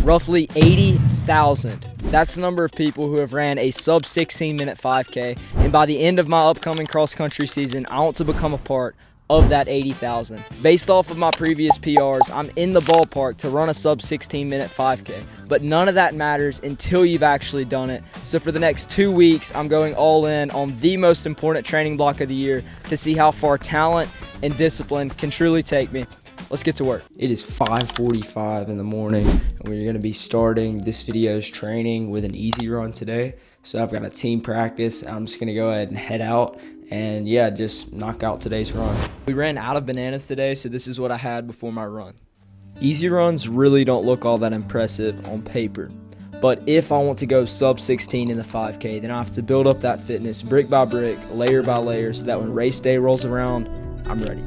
roughly 80,000. That's the number of people who have ran a sub 16 minute 5K. And by the end of my upcoming cross country season, I want to become a part of that 80,000. Based off of my previous PRs, I'm in the ballpark to run a sub 16 minute 5K, but none of that matters until you've actually done it. So for the next 2 weeks, I'm going all in on the most important training block of the year to see how far talent and discipline can truly take me. Let's get to work. It is 5:45 in the morning, and we're gonna be starting this video's training with an easy run today. So I've got a team practice. I'm just gonna go ahead and head out and yeah, just knock out today's run. We ran out of bananas today, so this is what I had before my run. Easy runs really don't look all that impressive on paper, but if I want to go sub 16 in the 5K, then I have to build up that fitness brick by brick, layer by layer, so that when race day rolls around, I'm ready.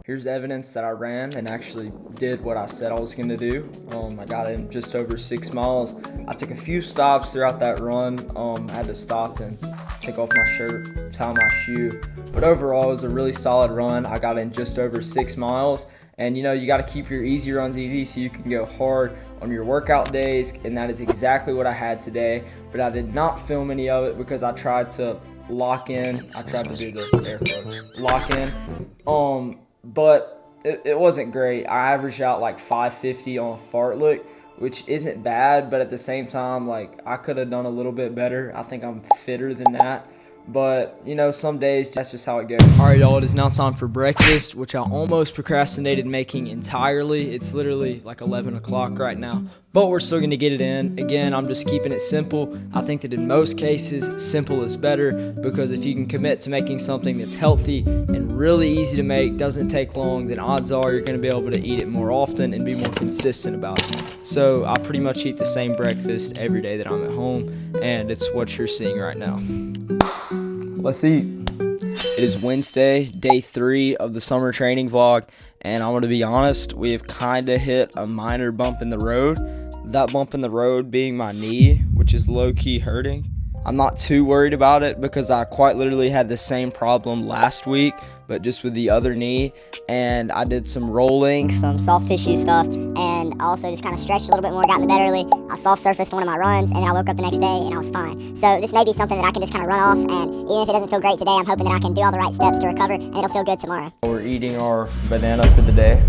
Here's evidence that I ran and actually did what I said I was gonna do. I got in just over 6 miles. I took a few stops throughout that run. I had to stop and take off my shirt, tie my shoe. But overall, it was a really solid run. I got in just over 6 miles. And you know, you gotta keep your easy runs easy so you can go hard on your workout days. And that is exactly what I had today. But I did not film any of it because I tried to lock in. I tried to do the air quotes, lock in. But it wasn't great. I averaged out like 550 on a fartlek, which isn't bad, but at the same time, like, I could have done a little bit better. I think I'm fitter than that. But, you know, some days, that's just how it goes. All right, y'all, it is now time for breakfast, which I almost procrastinated making entirely. It's literally like 11 o'clock right now, but we're still going to get it in. Again, I'm just keeping it simple. I think that in most cases, simple is better, because if you can commit to making something that's healthy and really easy to make, doesn't take long, then odds are you're going to be able to eat it more often and be more consistent about it. So I pretty much eat the same breakfast every day that I'm at home, and it's what you're seeing right now. Let's eat. It is Wednesday, day 3 of the summer training vlog, and I'm going to be honest, we have kind of hit a minor bump in the road. That bump in the road being my knee, which is low-key hurting. I'm not too worried about it because I quite literally had the same problem last week, but just with the other knee, and I did some rolling, some soft tissue stuff, and I also just kind of stretched a little bit more, got in the bed early. I soft surfaced one of my runs, and then I woke up the next day and I was fine. So this may be something that I can just kind of run off, and even if it doesn't feel great today, I'm hoping that I can do all the right steps to recover, and it'll feel good tomorrow. We're eating our banana for the day.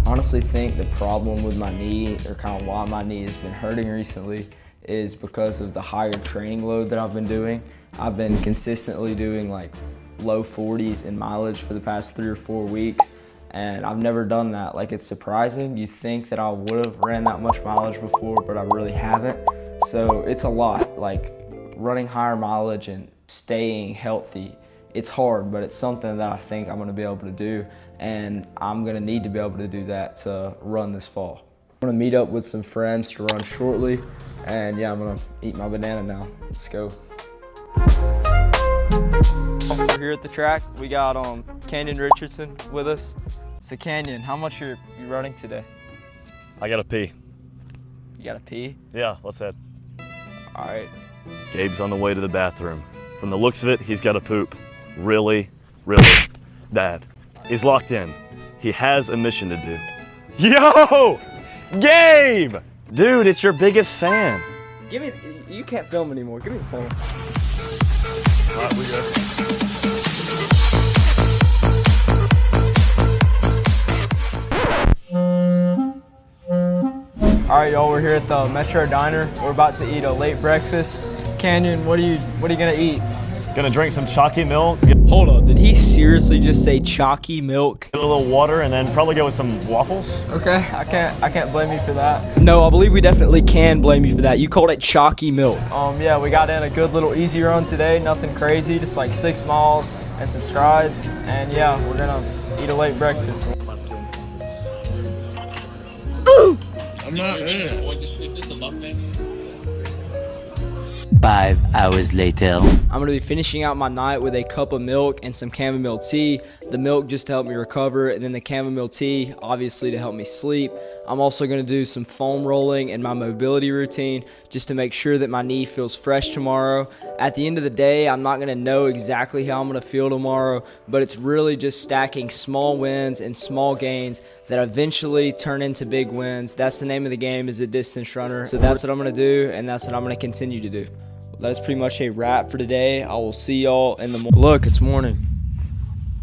Honestly think the problem with my knee, or kind of why my knee has been hurting recently, is because of the higher training load that I've been doing. I've been consistently doing like low 40s in mileage for the past 3 or 4 weeks, and I've never done that. Like, it's surprising. You think that I would have ran that much mileage before, but I really haven't. So it's a lot. Like, running higher mileage and staying healthy, it's hard, but it's something that I think I'm gonna be able to do, and I'm gonna need to be able to do that to run this fall. I'm gonna meet up with some friends to run shortly, and yeah, I'm gonna eat my banana now. Let's go. We're here at the track. We got Canyon Richardson with us. So Canyon, how much are you running today? I gotta pee. You gotta pee? Yeah, let's head. All right. Gabe's on the way to the bathroom. From the looks of it, he's gotta poop. Really, really bad. He's locked in. He has a mission to do. Yo! Gabe! Dude, it's your biggest fan. Give me, you can't film anymore. Give me the phone. All right, we go. All right, y'all, we're here at the Metro Diner. We're about to eat a late breakfast. Canyon, what are you gonna eat? Gonna drink some chalky milk, Hold up, did he seriously just say chalky milk? get a little water, and then probably go with some waffles. Okay, I can't blame you for that. No, I believe we definitely can blame you for that. You called it chalky milk. Yeah, we got in a good little easy run today. Nothing crazy, just like 6 miles and some strides. And yeah, we're gonna eat a late breakfast. I'm not in it. Is this the mukbang? 5 hours later. I'm gonna be finishing out my night with a cup of milk and some chamomile tea. The milk just to help me recover, and then the chamomile tea obviously to help me sleep. I'm also gonna do some foam rolling and my mobility routine just to make sure that my knee feels fresh tomorrow. At the end of the day, I'm not gonna know exactly how I'm gonna feel tomorrow, but it's really just stacking small wins and small gains that eventually turn into big wins. That's the name of the game as a distance runner. So that's what I'm gonna do, and that's what I'm gonna continue to do. That's pretty much a wrap for today. I will see y'all in the morning. Look, it's morning.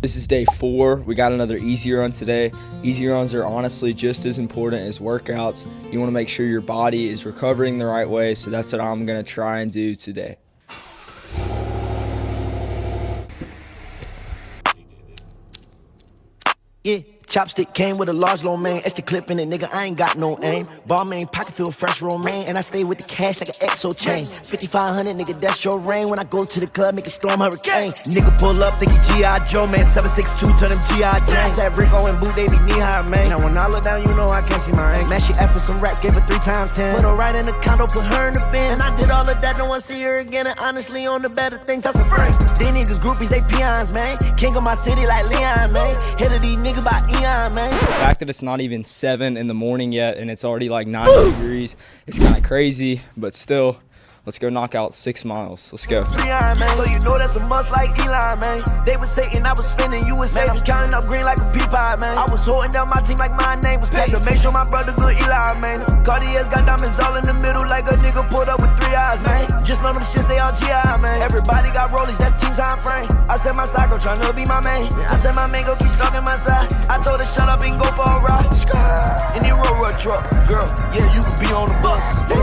This is day 4. We got another easy run today. Easy runs are honestly just as important as workouts. You wanna make sure your body is recovering the right way, so that's what I'm gonna try and do today. Yeah, chopstick came with a large low man. Extra clip in it, nigga, I ain't got no aim. Ball main, pocket feel fresh, romaine. And I stay with the cash like an exo chain. 5,500, nigga, that's your rain. When I go to the club, make it storm hurricane. Nigga pull up, think he G.I. Joe, man. 762, turn him G.I. Jane. That Rico and Boo, they be knee-high, man. Now when I look down, you know I can't see my aim. Man, she asked for some racks, gave her 3 times 10. Put her right in the condo, put her in the bin. And I did all of that, don't wanna see her again. And honestly, on the better things, that's a friend. These niggas groupies, they peons, man. King of my city like Leon, man. Head of these niggas by Eon, man. The fact that it's not even 7 in the morning yet and it's already like 90 degrees, it's kind of crazy, but still, let's go knock out 6 miles. Let's go. So you know that's a must like Elon, man. They was saying I was spinning, you was saying I'm counting up green like a pea pie, man. I was holding down my team like my name was paid to make sure my brother good Elon, man. Cartier's got diamonds all in the middle like a nigga pulled up with 3 eyes, man. Just know them shits, they all GI, man. Everybody got rollies, that's team time frame. I said my cycle tryna be my main. I said my man go keep stalking my side. I told her shut up and go for a ride. In the road truck, girl, yeah, you can be on the bus. Hey,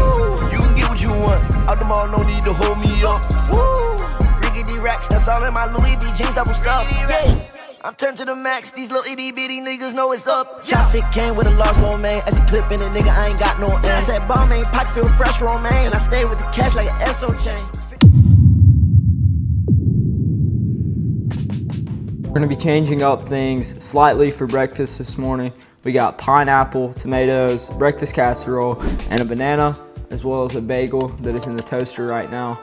you can get what you want. Out the mall, no need to hold me up. Woo! Riggedy racks, that's all in my Louis V jeans, double stuff. Yes. I'm turned to the max, these little itty bitty niggas know it's up. Chopstick came with a large low man. As a clip in it, nigga, I ain't got no aim. I said ball main, pocket feel fresh, romaine. And I stay with the cash like an SO chain. We're gonna be changing up things slightly for breakfast this morning. We got pineapple, tomatoes, breakfast casserole, and a banana, as well as a bagel that is in the toaster right now.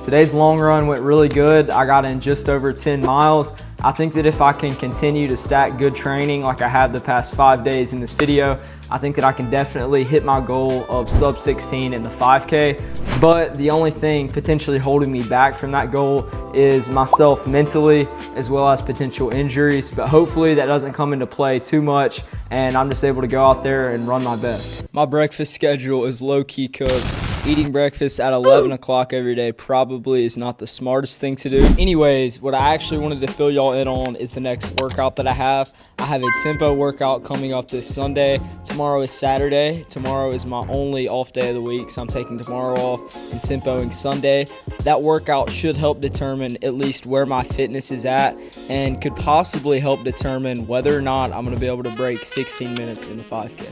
Today's long run went really good. I got in just over 10 miles. I think that if I can continue to stack good training like I have the past 5 days in this video, I think that I can definitely hit my goal of sub 16 in the 5K. But the only thing potentially holding me back from that goal is myself mentally, as well as potential injuries. But hopefully that doesn't come into play too much and I'm just able to go out there and run my best. My breakfast schedule is low-key cooked. Eating breakfast at 11 o'clock every day probably is not the smartest thing to do. Anyways, what I actually wanted to fill y'all in on is the next workout that I have. I have a tempo workout coming up this Sunday. Tomorrow is Saturday. Tomorrow is my only off day of the week, so I'm taking tomorrow off and tempoing Sunday. That workout should help determine at least where my fitness is at and could possibly help determine whether or not I'm gonna be able to break 16 minutes in the 5K.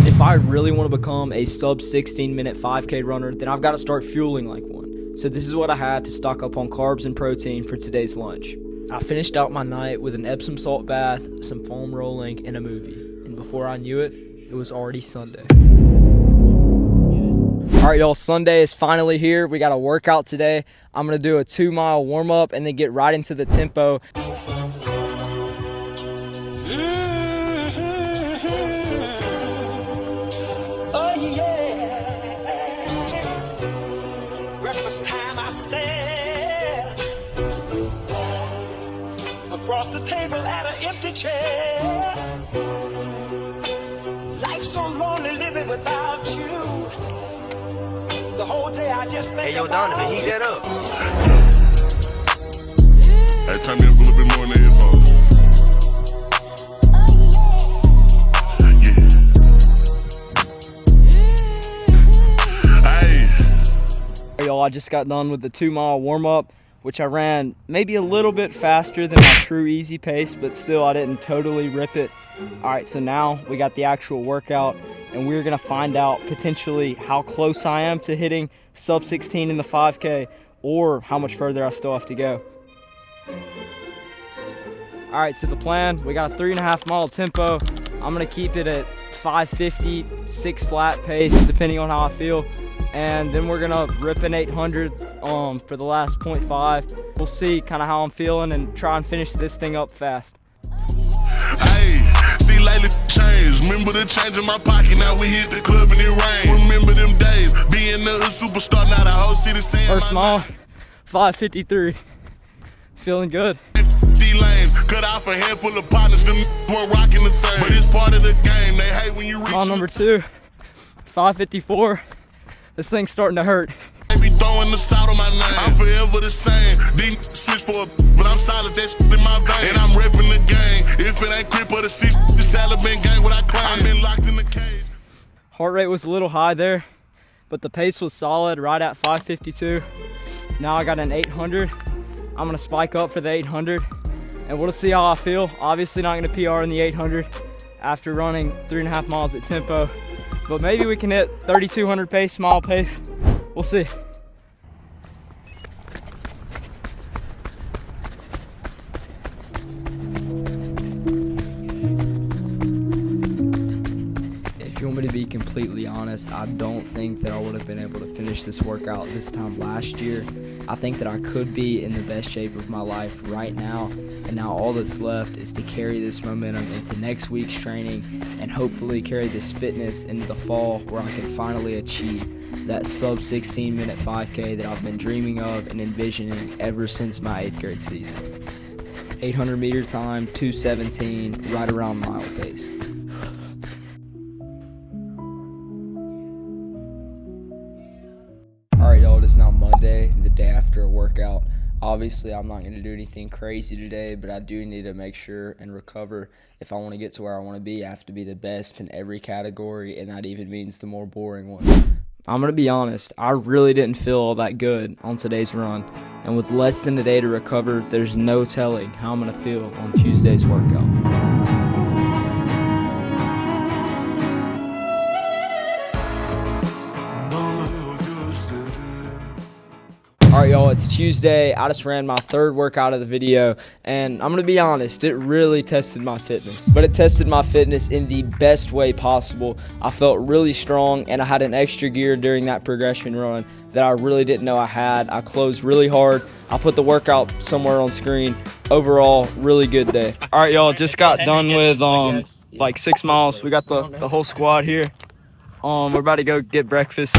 If I really want to become a sub 16 minute 5K runner, then I've got to start fueling like one. So this is what I had to stock up on carbs and protein for today's lunch. I finished out my night with an Epsom salt bath, some foam rolling, and a movie. And before I knew it, it was already Sunday. All right, y'all, Sunday is finally here. We got a workout today. I'm going to do a 2-mile warm up and then get right into the tempo. Across the table at an empty chair. Life's so lonely living without you. The whole day I just think. Hey, yo, Donovan, heat that up. Hey, turn me up a little bit more in the headphones. Hey, y'all, I just got done with the 2-mile warm up, which I ran maybe a little bit faster than my true easy pace, but still I didn't totally rip it. All right, so now we got the actual workout and we're gonna find out potentially how close I am to hitting sub 16 in the 5K or how much further I still have to go. All right, so the plan, we got a 3.5 mile tempo. I'm gonna keep it at 5:50, 6 flat pace, depending on how I feel. And then we're gonna rip an 800 for the last 0.5. We'll see kind of how I'm feeling and try and finish this thing up fast. Hey, see lately changed. Remember the change in my pocket, now we hit the club and it rain. Remember them days, being a superstar, now the whole city saying First mile, 5:53. Feeling good. D-lanes, cut off a handful of partners, them weren't rocking the same. But it's part of the game, they hate when you reach. Mile number 2, 5:54. This thing's starting to hurt. They be throwing the salt on my name. I'm forever the same. These switch for a but I'm solid, that shit in my vein. And I'm repping the game. If it ain't Crip or the 6, it's Taliban gang what I claim. I've been locked in the cage. Heart rate was a little high there, but the pace was solid right at 5:52. Now I got an 800. I'm gonna spike up for the 800 and we'll see how I feel. Obviously not gonna PR in the 800 after running 3.5 miles at tempo, but maybe we can hit 3,200 pace, mile pace. We'll see. If you want me to be completely honest, I don't think that I would have been able to finish this workout this time last year. I think that I could be in the best shape of my life right now, and now all that's left is to carry this momentum into next week's training and hopefully carry this fitness into the fall where I can finally achieve that sub-16 minute 5K that I've been dreaming of and envisioning ever since my 8th grade season. 800 meter time, 2:17, right around mile pace. Alright y'all, it is now Monday, the day after a workout. Obviously I'm not going to do anything crazy today, but I do need to make sure and recover. If I want to get to where I want to be, I have to be the best in every category, and that even means the more boring one. I'm going to be honest, I really didn't feel all that good on today's run, and with less than a day to recover, there's no telling how I'm going to feel on Tuesday's workout. Alright y'all, it's Tuesday. I just ran my 3rd workout of the video, and I'm going to be honest, it really tested my fitness. But it tested my fitness in the best way possible. I felt really strong, and I had an extra gear during that progression run that I really didn't know I had. I closed really hard. I'll put the workout somewhere on screen. Overall, really good day. Alright y'all, just got done with like 6 miles. We got the whole squad here. We're about to go get breakfast.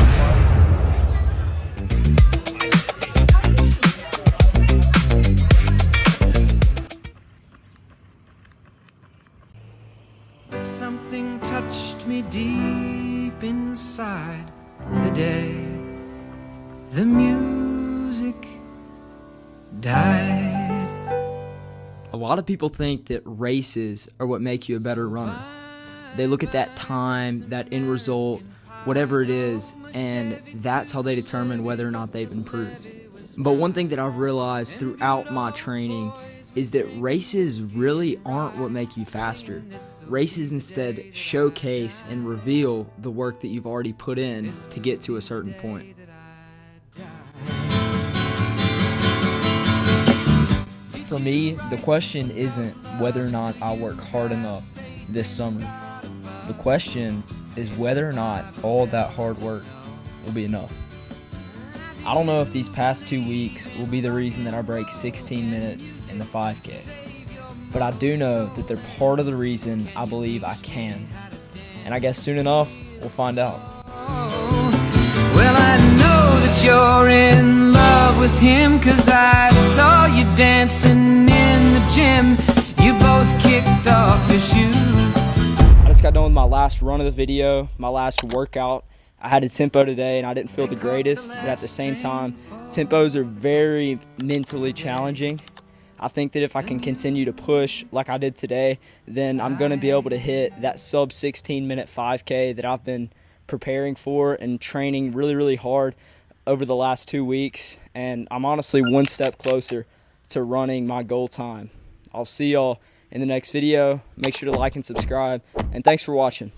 Something touched me deep inside the day the music died. A lot of people think that races are what make you a better runner. They look at that time, that end result, whatever it is, and that's how they determine whether or not they've improved. But one thing that I've realized throughout my training is that races really aren't what make you faster. Races instead showcase and reveal the work that you've already put in to get to a certain point. For me, the question isn't whether or not I'll work hard enough this summer. The question is whether or not all that hard work will be enough. I don't know if these past 2 weeks will be the reason that I break 16 minutes in the 5K, but I do know that they're part of the reason I believe I can. And I guess soon enough, we'll find out. Well, I know that you're in love with him, 'cause I saw you dancing in the gym. You both kicked off your shoes. I just got done with my last run of the video, my last workout. I had a tempo today and I didn't feel the greatest, but at the same time, tempos are very mentally challenging. I think that if I can continue to push like I did today, then I'm going to be able to hit that sub 16 minute 5K that I've been preparing for and training really, really hard over the last 2 weeks. And I'm honestly one step closer to running my goal time. I'll see y'all in the next video. Make sure to like and subscribe, and thanks for watching.